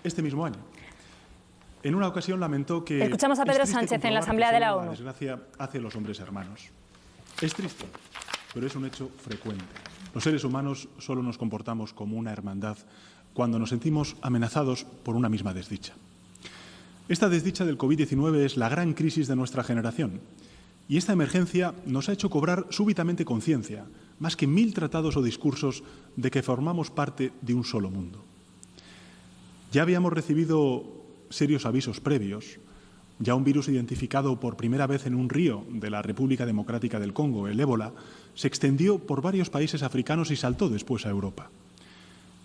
este mismo año. En una ocasión lamentó que... Escuchamos a Pedro Sánchez en la Asamblea de la ONU. La desgracia hace los hombres hermanos. Es triste, pero es un hecho frecuente. Los seres humanos solo nos comportamos como una hermandad cuando nos sentimos amenazados por una misma desdicha. Esta desdicha del COVID-19 es la gran crisis de nuestra generación. Y esta emergencia nos ha hecho cobrar súbitamente conciencia, más que 1000 tratados o discursos, de que formamos parte de un solo mundo. Ya habíamos recibido serios avisos previos. Ya un virus identificado por primera vez en un río de la República Democrática del Congo, el ébola, se extendió por varios países africanos y saltó después a Europa.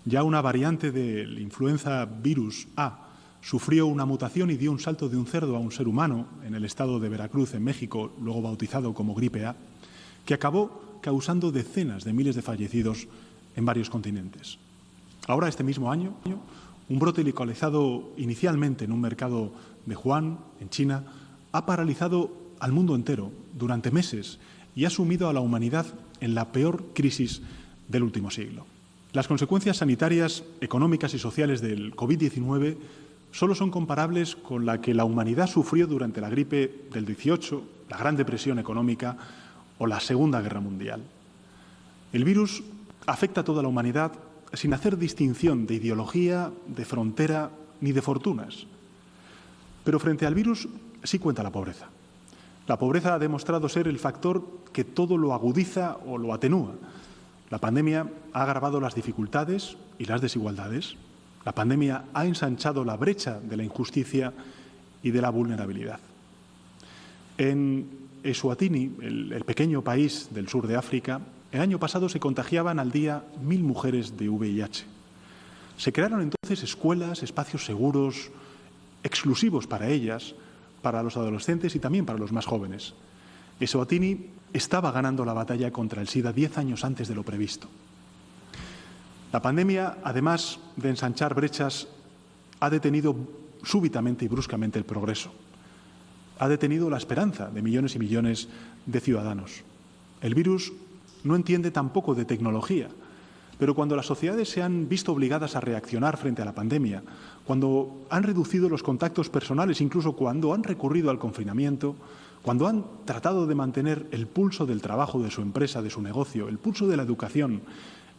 Ya una variante del influenza virus A sufrió una mutación y dio un salto de un cerdo a un ser humano en el estado de Veracruz, en México, luego bautizado como gripe A, que acabó causando decenas de miles de fallecidos en varios continentes. Ahora, este mismo año, un brote localizado inicialmente en un mercado de Wuhan, en China, ha paralizado al mundo entero durante meses y ha sumido a la humanidad en la peor crisis del último siglo. Las consecuencias sanitarias, económicas y sociales del COVID-19 solo son comparables con la que la humanidad sufrió durante la gripe del 18, la Gran Depresión económica o la Segunda Guerra Mundial. El virus afecta a toda la humanidad sin hacer distinción de ideología, de frontera ni de fortunas. Pero frente al virus sí cuenta la pobreza. La pobreza ha demostrado ser el factor que todo lo agudiza o lo atenúa. La pandemia ha agravado las dificultades y las desigualdades. La pandemia ha ensanchado la brecha de la injusticia y de la vulnerabilidad. En Eswatini, el pequeño país del sur de África, el año pasado se contagiaban al día 1000 mujeres de VIH. Se crearon entonces escuelas, espacios seguros, exclusivos para ellas, para los adolescentes y también para los más jóvenes. Eswatini estaba ganando la batalla contra el SIDA 10 años antes de lo previsto. La pandemia, además de ensanchar brechas, ha detenido súbitamente y bruscamente el progreso. Ha detenido la esperanza de millones y millones de ciudadanos. El virus no entiende tampoco de tecnología, pero cuando las sociedades se han visto obligadas a reaccionar frente a la pandemia, cuando han reducido los contactos personales, incluso cuando han recurrido al confinamiento, cuando han tratado de mantener el pulso del trabajo de su empresa, de su negocio, el pulso de la educación,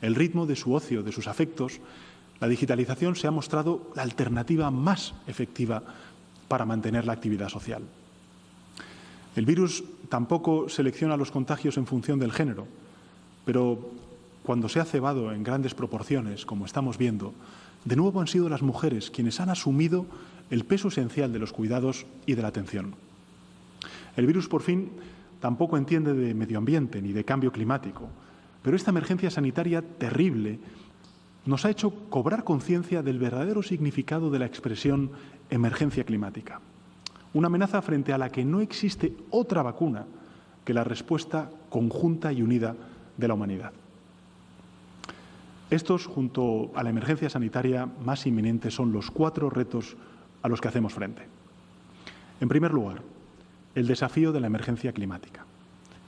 el ritmo de su ocio, de sus afectos, la digitalización se ha mostrado la alternativa más efectiva para mantener la actividad social. El virus tampoco selecciona los contagios en función del género, pero cuando se ha cebado en grandes proporciones, como estamos viendo, de nuevo han sido las mujeres quienes han asumido el peso esencial de los cuidados y de la atención. El virus, por fin, tampoco entiende de medio ambiente ni de cambio climático, pero esta emergencia sanitaria terrible nos ha hecho cobrar conciencia del verdadero significado de la expresión emergencia climática. Una amenaza frente a la que no existe otra vacuna que la respuesta conjunta y unida de la humanidad. Estos, junto a la emergencia sanitaria más inminente, son los 4 retos a los que hacemos frente. En primer lugar, el desafío de la emergencia climática.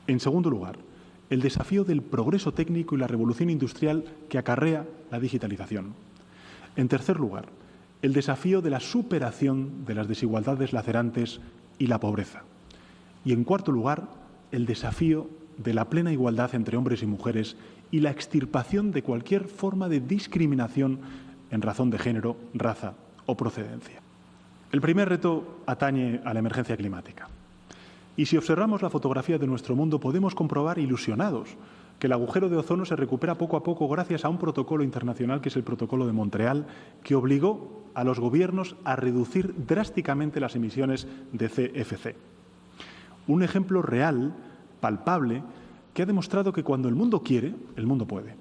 En segundo lugar, el desafío del progreso técnico y la revolución industrial que acarrea la digitalización. En tercer lugar, el desafío de la superación de las desigualdades lacerantes y la pobreza. Y en cuarto lugar, el desafío de la plena igualdad entre hombres y mujeres y la extirpación de cualquier forma de discriminación en razón de género, raza o procedencia. El primer reto atañe a la emergencia climática. Y si observamos la fotografía de nuestro mundo, podemos comprobar ilusionados que el agujero de ozono se recupera poco a poco gracias a un protocolo internacional que es el Protocolo de Montreal, que obligó a los gobiernos a reducir drásticamente las emisiones de CFC. Un ejemplo real, palpable, que ha demostrado que cuando el mundo quiere, el mundo puede.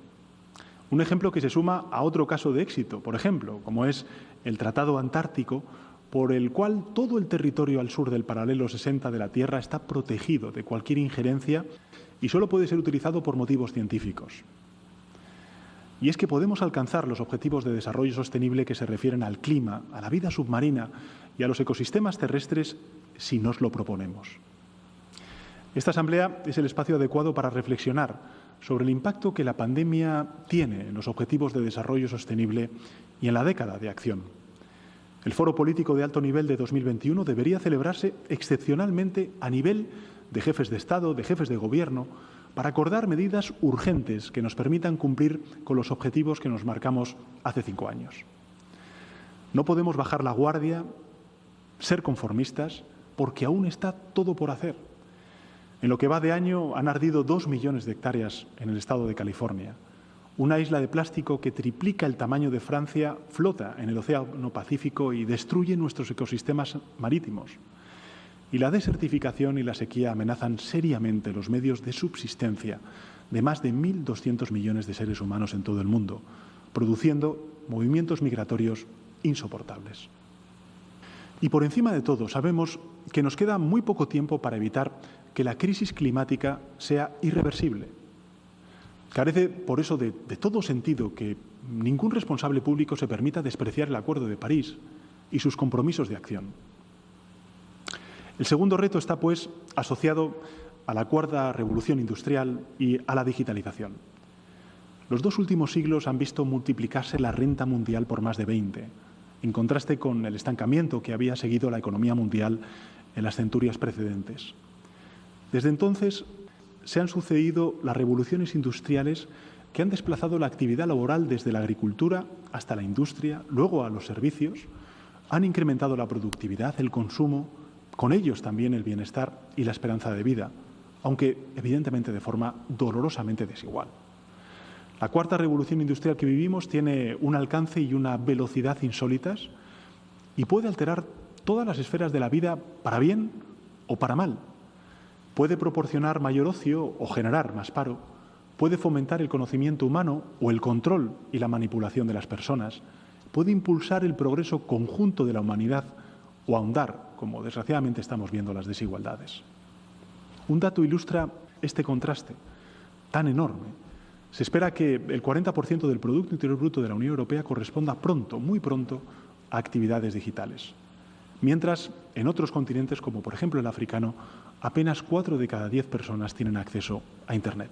Un ejemplo que se suma a otro caso de éxito, por ejemplo, como es el Tratado Antártico, por el cual todo el territorio al sur del paralelo 60 de la Tierra está protegido de cualquier injerencia y solo puede ser utilizado por motivos científicos. Y es que podemos alcanzar los objetivos de desarrollo sostenible que se refieren al clima, a la vida submarina y a los ecosistemas terrestres si nos lo proponemos. Esta asamblea es el espacio adecuado para reflexionar sobre el impacto que la pandemia tiene en los objetivos de desarrollo sostenible y en la década de acción. El Foro Político de Alto Nivel de 2021 debería celebrarse excepcionalmente a nivel de jefes de Estado, de jefes de Gobierno, para acordar medidas urgentes que nos permitan cumplir con los objetivos que nos marcamos hace 5 años. No podemos bajar la guardia, ser conformistas, porque aún está todo por hacer. En lo que va de año han ardido 2 millones de hectáreas en el estado de California. Una isla de plástico que triplica el tamaño de Francia flota en el Océano Pacífico y destruye nuestros ecosistemas marítimos. Y la desertificación y la sequía amenazan seriamente los medios de subsistencia de más de 1.200 millones de seres humanos en todo el mundo, produciendo movimientos migratorios insoportables. Y por encima de todo, sabemos que nos queda muy poco tiempo para evitar que la crisis climática sea irreversible. Carece, por eso, de todo sentido que ningún responsable público se permita despreciar el Acuerdo de París y sus compromisos de acción. El segundo reto está, pues, asociado a la cuarta revolución industrial y a la digitalización. Los 2 últimos siglos han visto multiplicarse la renta mundial por más de 20, en contraste con el estancamiento que había seguido la economía mundial en las centurias precedentes. Desde entonces se han sucedido las revoluciones industriales que han desplazado la actividad laboral desde la agricultura hasta la industria, luego a los servicios, han incrementado la productividad, el consumo, con ellos también el bienestar y la esperanza de vida, aunque evidentemente de forma dolorosamente desigual. La cuarta revolución industrial que vivimos tiene un alcance y una velocidad insólitas y puede alterar todas las esferas de la vida para bien o para mal. Puede proporcionar mayor ocio o generar más paro, puede fomentar el conocimiento humano o el control y la manipulación de las personas, puede impulsar el progreso conjunto de la humanidad o ahondar, como desgraciadamente estamos viendo, las desigualdades. Un dato ilustra este contraste tan enorme. Se espera que el 40% del Producto Interior Bruto de la Unión Europea corresponda pronto, muy pronto, a actividades digitales. Mientras, en otros continentes, como por ejemplo el africano, apenas 4 de cada 10 personas tienen acceso a Internet.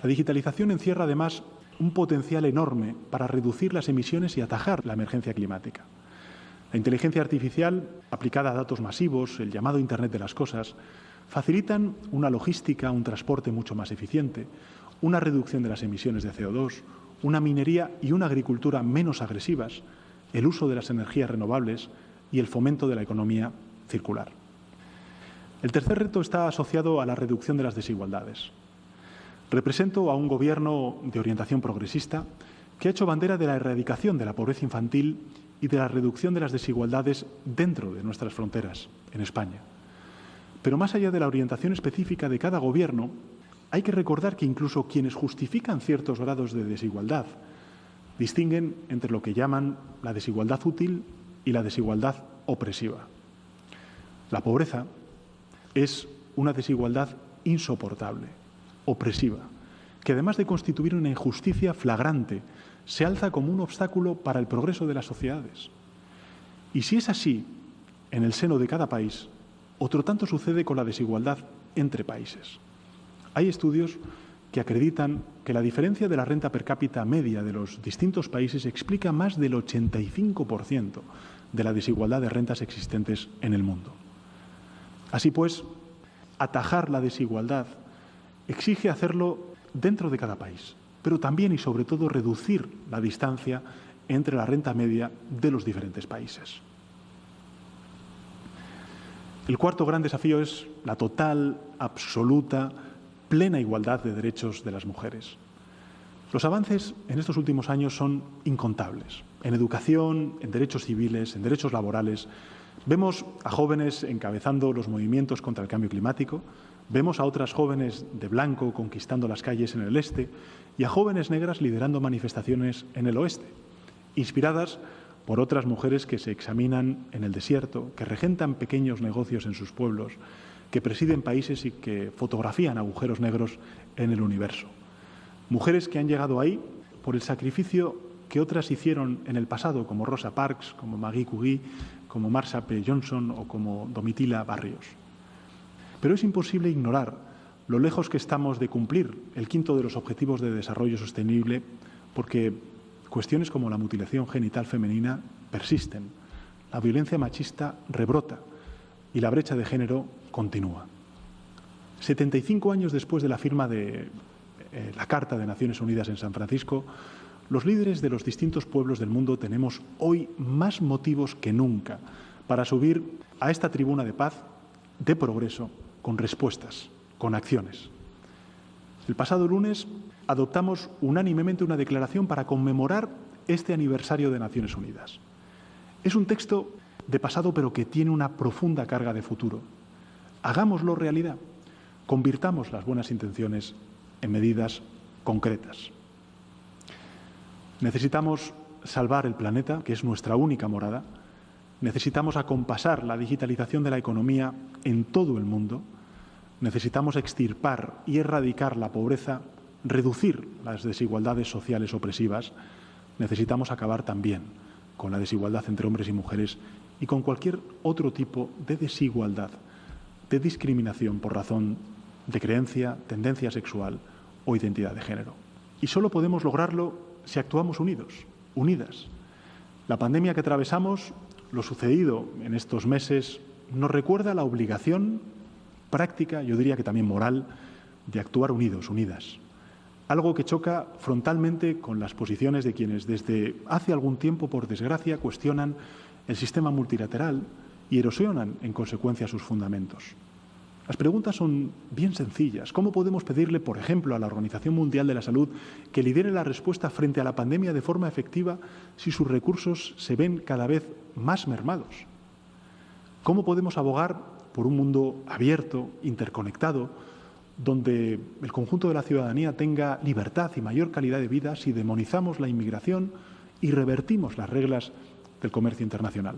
La digitalización encierra además un potencial enorme para reducir las emisiones y atajar la emergencia climática. La inteligencia artificial, aplicada a datos masivos, el llamado Internet de las cosas, facilitan una logística, un transporte mucho más eficiente, una reducción de las emisiones de CO2, una minería y una agricultura menos agresivas, el uso de las energías renovables y el fomento de la economía circular. El tercer reto está asociado a la reducción de las desigualdades. Represento a un gobierno de orientación progresista que ha hecho bandera de la erradicación de la pobreza infantil y de la reducción de las desigualdades dentro de nuestras fronteras, en España. Pero más allá de la orientación específica de cada gobierno, hay que recordar que incluso quienes justifican ciertos grados de desigualdad distinguen entre lo que llaman la desigualdad útil y la desigualdad opresiva. La pobreza es una desigualdad insoportable, opresiva, que además de constituir una injusticia flagrante, se alza como un obstáculo para el progreso de las sociedades. Y si es así, en el seno de cada país, otro tanto sucede con la desigualdad entre países. Hay estudios que acreditan que la diferencia de la renta per cápita media de los distintos países explica más del 85% de la desigualdad de rentas existentes en el mundo. Así pues, atajar la desigualdad exige hacerlo dentro de cada país, pero también y sobre todo reducir la distancia entre la renta media de los diferentes países. El cuarto gran desafío es la total, absoluta, plena igualdad de derechos de las mujeres. Los avances en estos últimos años son incontables. En educación, en derechos civiles, en derechos laborales. Vemos a jóvenes encabezando los movimientos contra el cambio climático, vemos a otras jóvenes de blanco conquistando las calles en el este y a jóvenes negras liderando manifestaciones en el oeste, inspiradas por otras mujeres que se examinan en el desierto, que regentan pequeños negocios en sus pueblos, que presiden países y que fotografían agujeros negros en el universo. Mujeres que han llegado ahí por el sacrificio que otras hicieron en el pasado, como Rosa Parks, como Marie Curie, como Marsha P. Johnson o como Domitila Barrios. Pero es imposible ignorar lo lejos que estamos de cumplir el quinto de los Objetivos de Desarrollo Sostenible, porque cuestiones como la mutilación genital femenina persisten. la violencia machista rebrota y la brecha de género continúa. 75 años después de la firma de la Carta de Naciones Unidas en San Francisco, los líderes de los distintos pueblos del mundo tenemos hoy más motivos que nunca para subir a esta tribuna de paz, de progreso, con respuestas, con acciones. El pasado lunes adoptamos unánimemente una declaración para conmemorar este aniversario de Naciones Unidas. Es un texto de pasado, pero que tiene una profunda carga de futuro. Hagámoslo realidad. Convirtamos las buenas intenciones en medidas concretas. Necesitamos salvar el planeta, que es nuestra única morada. Necesitamos acompasar la digitalización de la economía en todo el mundo. Necesitamos extirpar y erradicar la pobreza, reducir las desigualdades sociales opresivas. Necesitamos acabar también con la desigualdad entre hombres y mujeres y con cualquier otro tipo de desigualdad, de discriminación por razón de creencia, tendencia sexual o identidad de género. Y solo podemos lograrlo si actuamos unidos, unidas. La pandemia que atravesamos, lo sucedido en estos meses, nos recuerda la obligación práctica, yo diría que también moral, de actuar unidos, unidas. Algo que choca frontalmente con las posiciones de quienes desde hace algún tiempo, por desgracia, cuestionan el sistema multilateral y erosionan en consecuencia sus fundamentos. Las preguntas son bien sencillas. ¿Cómo podemos pedirle, por ejemplo, a la Organización Mundial de la Salud que lidere la respuesta frente a la pandemia de forma efectiva si sus recursos se ven cada vez más mermados? ¿Cómo podemos abogar por un mundo abierto, interconectado, donde el conjunto de la ciudadanía tenga libertad y mayor calidad de vida si demonizamos la inmigración y revertimos las reglas del comercio internacional?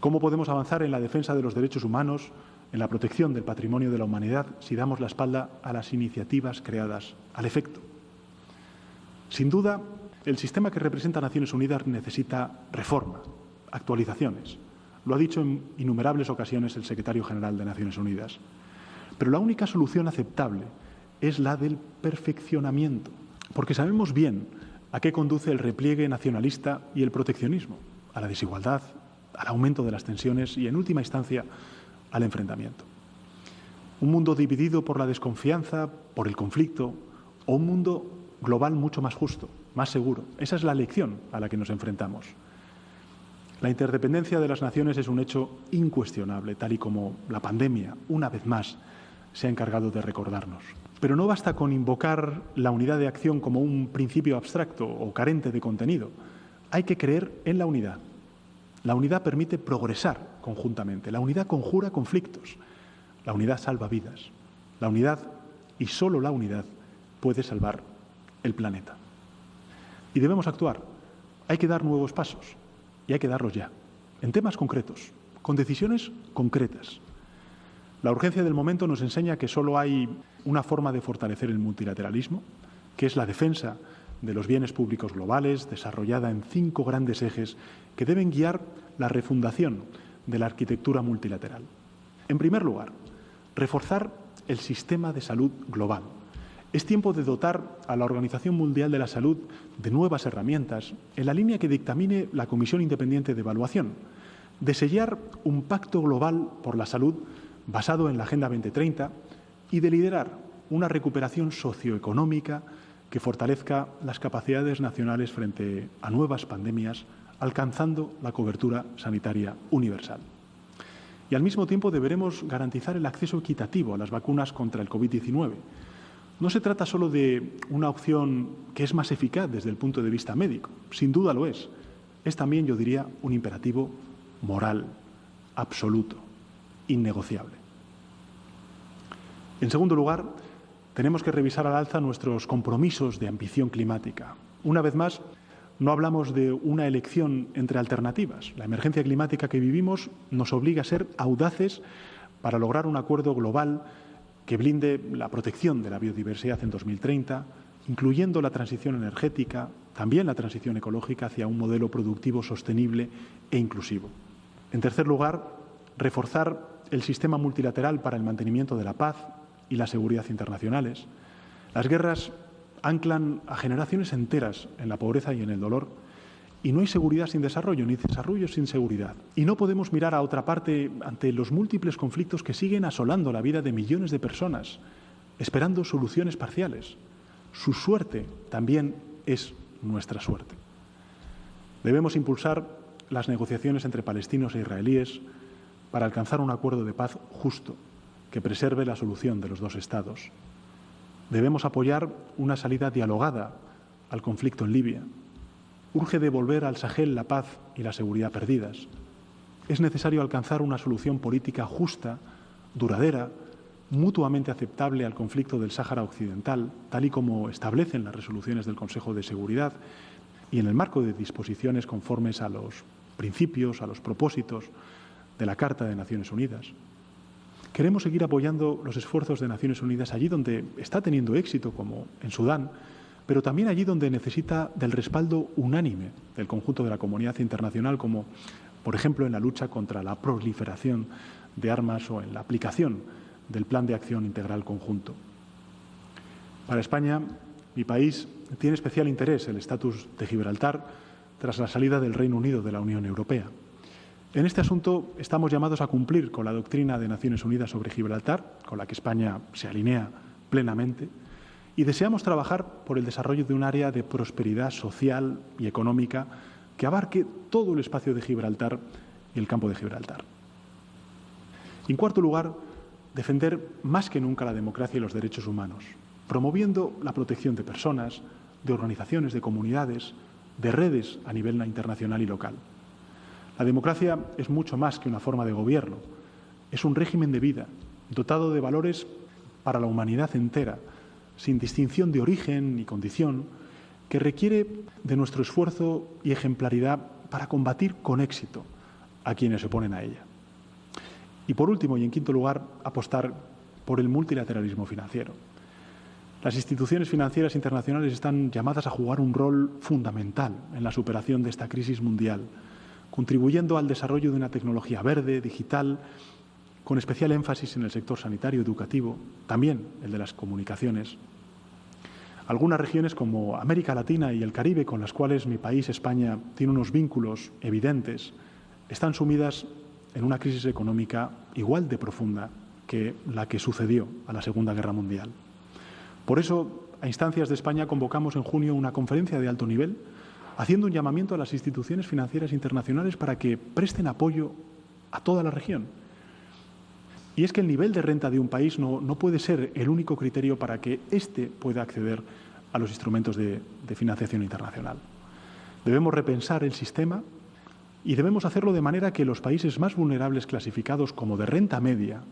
¿Cómo podemos avanzar en la defensa de los derechos humanos, en la protección del patrimonio de la humanidad, si damos la espalda a las iniciativas creadas al efecto? Sin duda, el sistema que representa Naciones Unidas necesita reforma, actualizaciones. Lo ha dicho en innumerables ocasiones el secretario general de Naciones Unidas. Pero la única solución aceptable es la del perfeccionamiento, porque sabemos bien a qué conduce el repliegue nacionalista y el proteccionismo, a la desigualdad, al aumento de las tensiones y, en última instancia, al enfrentamiento. Un mundo dividido por la desconfianza, por el conflicto, o un mundo global mucho más justo, más seguro. Esa es la lección a la que nos enfrentamos. La interdependencia de las naciones es un hecho incuestionable, tal y como la pandemia, una vez más, se ha encargado de recordarnos. Pero no basta con invocar la unidad de acción como un principio abstracto o carente de contenido. Hay que creer en la unidad. La unidad permite progresar conjuntamente. La unidad conjura conflictos. La unidad salva vidas. La unidad, y solo la unidad, puede salvar el planeta. Y debemos actuar. Hay que dar nuevos pasos. Y hay que darlos ya, en temas concretos, con decisiones concretas. La urgencia del momento nos enseña que solo hay una forma de fortalecer el multilateralismo, que es la defensa de los bienes públicos globales, desarrollada en 5 grandes ejes que deben guiar la refundación de la arquitectura multilateral. En primer lugar, reforzar el sistema de salud global. Es tiempo de dotar a la Organización Mundial de la Salud de nuevas herramientas en la línea que dictamine la Comisión Independiente de Evaluación, de sellar un pacto global por la salud basado en la Agenda 2030 y de liderar una recuperación socioeconómica que fortalezca las capacidades nacionales frente a nuevas pandemias, alcanzando la cobertura sanitaria universal. Y al mismo tiempo deberemos garantizar el acceso equitativo a las vacunas contra el COVID-19. No se trata solo de una opción que es más eficaz desde el punto de vista médico, sin duda lo es. Es también, yo diría, un imperativo moral, absoluto, innegociable. En segundo lugar, tenemos que revisar al alza nuestros compromisos de ambición climática. Una vez más, no hablamos de una elección entre alternativas. La emergencia climática que vivimos nos obliga a ser audaces para lograr un acuerdo global que blinde la protección de la biodiversidad en 2030, incluyendo la transición energética, también la transición ecológica hacia un modelo productivo sostenible e inclusivo. En tercer lugar, reforzar el sistema multilateral para el mantenimiento de la paz y la seguridad internacionales. Las guerras anclan a generaciones enteras en la pobreza y en el dolor Y no hay seguridad sin desarrollo, ni desarrollo sin seguridad. Y no podemos mirar a otra parte ante los múltiples conflictos que siguen asolando la vida de millones de personas, esperando soluciones parciales. Su suerte también es nuestra suerte. Debemos impulsar las negociaciones entre palestinos e israelíes para alcanzar un acuerdo de paz justo que preserve la solución de los dos estados. Debemos apoyar una salida dialogada al conflicto en Libia. Urge devolver al Sahel la paz y la seguridad perdidas. Es necesario alcanzar una solución política justa, duradera, mutuamente aceptable al conflicto del Sáhara Occidental, tal y como establecen las resoluciones del Consejo de Seguridad y en el marco de disposiciones conformes a los principios, a los propósitos de la Carta de Naciones Unidas. Queremos seguir apoyando los esfuerzos de Naciones Unidas allí donde está teniendo éxito, como en Sudán, pero también allí donde necesita del respaldo unánime del conjunto de la comunidad internacional, como, por ejemplo, en la lucha contra la proliferación de armas o en la aplicación del Plan de Acción Integral Conjunto. Para España, mi país, tiene especial interés el estatus de Gibraltar tras la salida del Reino Unido de la Unión Europea. En este asunto estamos llamados a cumplir con la doctrina de Naciones Unidas sobre Gibraltar, con la que España se alinea plenamente, y deseamos trabajar por el desarrollo de un área de prosperidad social y económica que abarque todo el espacio de Gibraltar y el campo de Gibraltar. Y en cuarto lugar, defender más que nunca la democracia y los derechos humanos, promoviendo la protección de personas, de organizaciones, de comunidades, de redes a nivel internacional y local. La democracia es mucho más que una forma de gobierno, es un régimen de vida dotado de valores para la humanidad entera, sin distinción de origen ni condición, que requiere de nuestro esfuerzo y ejemplaridad para combatir con éxito a quienes se oponen a ella. Y por último, y en quinto lugar, apostar por el multilateralismo financiero. Las instituciones financieras internacionales están llamadas a jugar un rol fundamental en la superación de esta crisis mundial, contribuyendo al desarrollo de una tecnología verde, digital, con especial énfasis en el sector sanitario, educativo, también el de las comunicaciones. Algunas regiones como América Latina y el Caribe, con las cuales mi país, España, tiene unos vínculos evidentes, están sumidas en una crisis económica igual de profunda que la que sucedió a la Segunda Guerra Mundial. Por eso, a instancias de España, convocamos en junio una conferencia de alto nivel, haciendo un llamamiento a las instituciones financieras internacionales para que presten apoyo a toda la región. Y es que el nivel de renta de un país no puede ser el único criterio para que éste pueda acceder a los instrumentos de financiación internacional. Debemos repensar el sistema y debemos hacerlo de manera que los países más vulnerables clasificados como de renta media,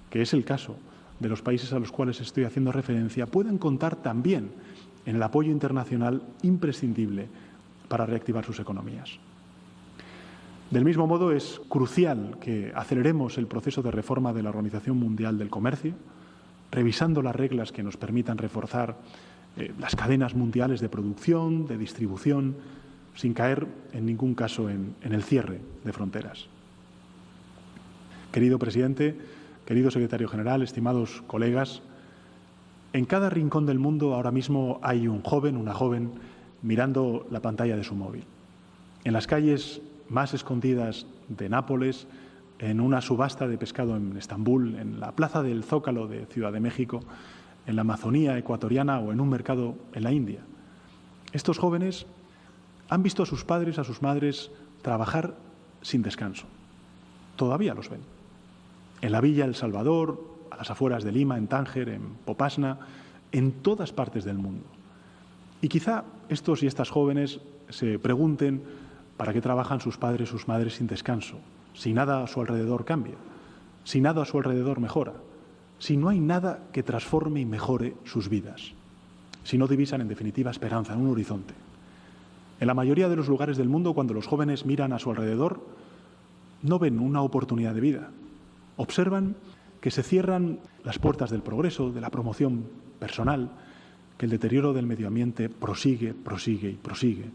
que es el caso de los países a los cuales estoy haciendo referencia, puedan contar también en el apoyo internacional imprescindible para reactivar sus economías. Del mismo modo, es crucial que aceleremos el proceso de reforma de la Organización Mundial del Comercio, revisando las reglas que nos permitan reforzar las cadenas mundiales de producción, de distribución, sin caer en ningún caso en el cierre de fronteras. Querido presidente, querido secretario general, estimados colegas, en cada rincón del mundo ahora mismo hay un joven, una joven, mirando la pantalla de su móvil. En las calles más escondidas de Nápoles, en una subasta de pescado en Estambul, en la plaza del Zócalo de Ciudad de México, en la Amazonía ecuatoriana o en un mercado en la India. Estos jóvenes han visto a sus padres, a sus madres, trabajar sin descanso. Todavía los ven. En la Villa El Salvador, a las afueras de Lima, en Tánger, en Popasna, en todas partes del mundo. Y quizá estos y estas jóvenes se pregunten ¿para qué trabajan sus padres, sus madres sin descanso? Si nada a su alrededor cambia, si nada a su alrededor mejora, si no hay nada que transforme y mejore sus vidas, si no divisan en definitiva esperanza, en un horizonte. En la mayoría de los lugares del mundo, cuando los jóvenes miran a su alrededor, no ven una oportunidad de vida. Observan que se cierran las puertas del progreso, de la promoción personal, que el deterioro del medio ambiente prosigue, prosigue y prosigue.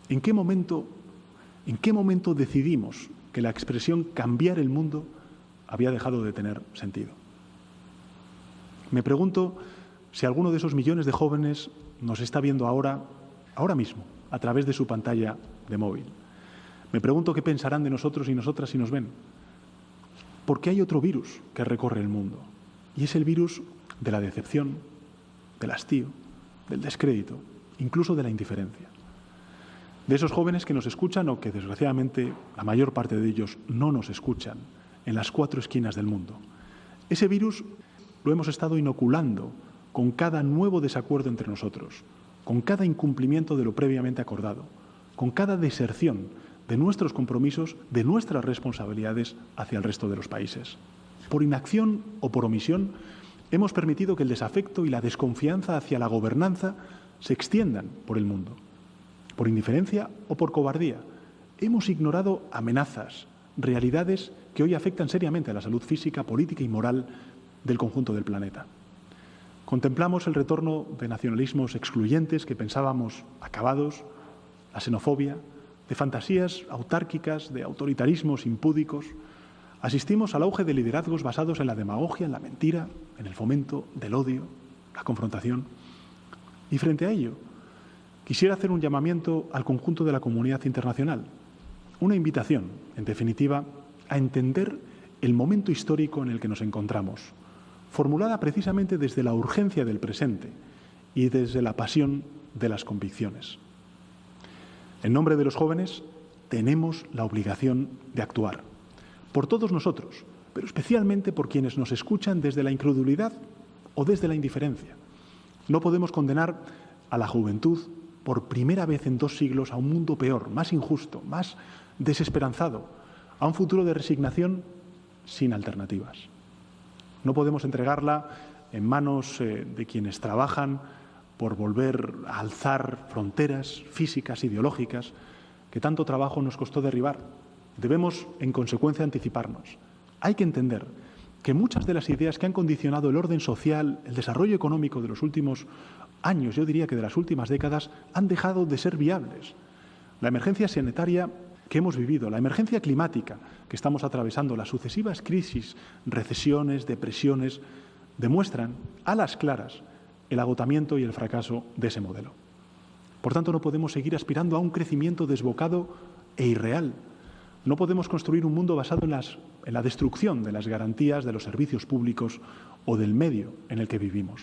¿En qué momento decidimos que la expresión cambiar el mundo había dejado de tener sentido? Me pregunto si alguno de esos millones de jóvenes nos está viendo ahora mismo, a través de su pantalla de móvil. Me pregunto qué pensarán de nosotros y nosotras si nos ven. Porque hay otro virus que recorre el mundo, y es el virus de la decepción, del hastío, del descrédito, incluso de la indiferencia. De esos jóvenes que nos escuchan o que desgraciadamente la mayor parte de ellos no nos escuchan en las 4 esquinas del mundo. Ese virus lo hemos estado inoculando con cada nuevo desacuerdo entre nosotros, con cada incumplimiento de lo previamente acordado, con cada deserción de nuestros compromisos, de nuestras responsabilidades hacia el resto de los países. Por inacción o por omisión, hemos permitido que el desafecto y la desconfianza hacia la gobernanza se extiendan por el mundo. Por indiferencia o por cobardía, hemos ignorado amenazas, realidades que hoy afectan seriamente a la salud física, política y moral del conjunto del planeta. Contemplamos el retorno de nacionalismos excluyentes que pensábamos acabados, la xenofobia, de fantasías autárquicas, de autoritarismos impúdicos. Asistimos al auge de liderazgos basados en la demagogia, en la mentira, en el fomento del odio, la confrontación. Y frente a ello, quisiera hacer un llamamiento al conjunto de la comunidad internacional, una invitación, en definitiva, a entender el momento histórico en el que nos encontramos, formulada precisamente desde la urgencia del presente y desde la pasión de las convicciones. En nombre de los jóvenes, tenemos la obligación de actuar, por todos nosotros, pero especialmente por quienes nos escuchan desde la incredulidad o desde la indiferencia. No podemos condenar a la juventud por primera vez en 2 siglos a un mundo peor, más injusto, más desesperanzado, a un futuro de resignación sin alternativas. No podemos entregarla en manos de quienes trabajan por volver a alzar fronteras físicas, ideológicas, que tanto trabajo nos costó derribar. Debemos, en consecuencia, anticiparnos. Hay que entender que muchas de las ideas que han condicionado el orden social, el desarrollo económico de los últimos años, yo diría que de las últimas décadas, han dejado de ser viables. La emergencia sanitaria que hemos vivido, la emergencia climática que estamos atravesando, las sucesivas crisis, recesiones, depresiones, demuestran a las claras el agotamiento y el fracaso de ese modelo. Por tanto, no podemos seguir aspirando a un crecimiento desbocado e irreal. No podemos construir un mundo basado en la destrucción de las garantías de los servicios públicos o del medio en el que vivimos.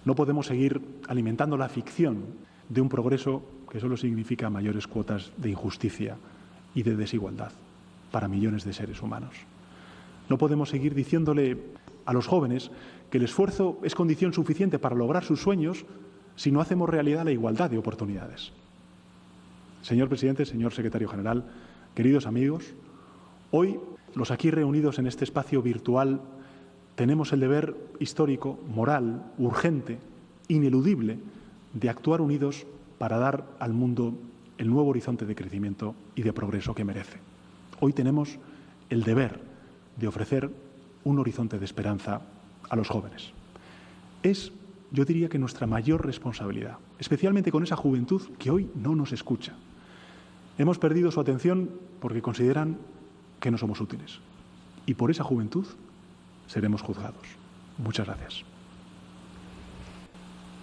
No podemos seguir alimentando la ficción de un progreso que solo significa mayores cuotas de injusticia y de desigualdad para millones de seres humanos. No podemos seguir diciéndole a los jóvenes que el esfuerzo es condición suficiente para lograr sus sueños si no hacemos realidad la igualdad de oportunidades. Señor presidente, señor secretario general, queridos amigos, hoy los aquí reunidos en este espacio virtual tenemos el deber histórico, moral, urgente, ineludible, de actuar unidos para dar al mundo el nuevo horizonte de crecimiento y de progreso que merece. Hoy tenemos el deber de ofrecer un horizonte de esperanza a los jóvenes. Es, yo diría, que nuestra mayor responsabilidad, especialmente con esa juventud que hoy no nos escucha. Hemos perdido su atención porque consideran que no somos útiles. Y por esa juventud seremos juzgados. Muchas gracias.